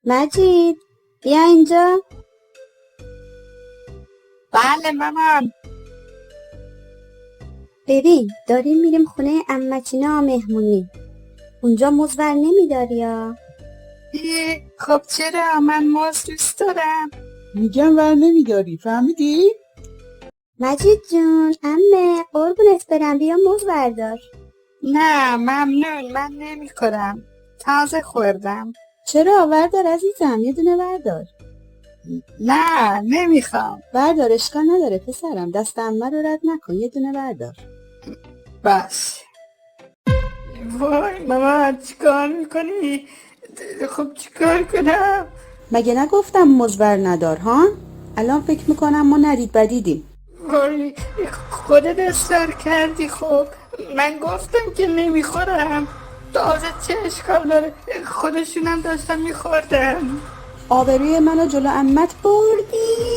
مجید، بیا اینجا. بله مامان. ببین داریم میریم خونه عمچینا مهمونی. اونجا مزور نمیداری یا؟ خب چرا؟ من موز دوست دارم. میگم ور نمیداری، فهمیدی؟ مجید جون، عمه قربونت برم، بیا موز بردار. نه ممنون، من نمیخورم، تازه خوردم. چرا؟ وردار عزیزم، یه دونه وردار. نه نمیخوام. وردار، اشکال نداره پسرم، دست عمه رو رد نکن، یه دونه وردار. بس. وای مامان چیکار میکنی؟ خب چیکار کنم؟ مگه نگفتم مزور ندار ها؟ الان فکر میکنم ما ندید بدیدیم. وای خودت اصرار کردی. خب من گفتم که نمیخورم، تازه چه اشکال داره؟ خودشونم داشتن میخوردن. آبروی منو جلو عمت بردی.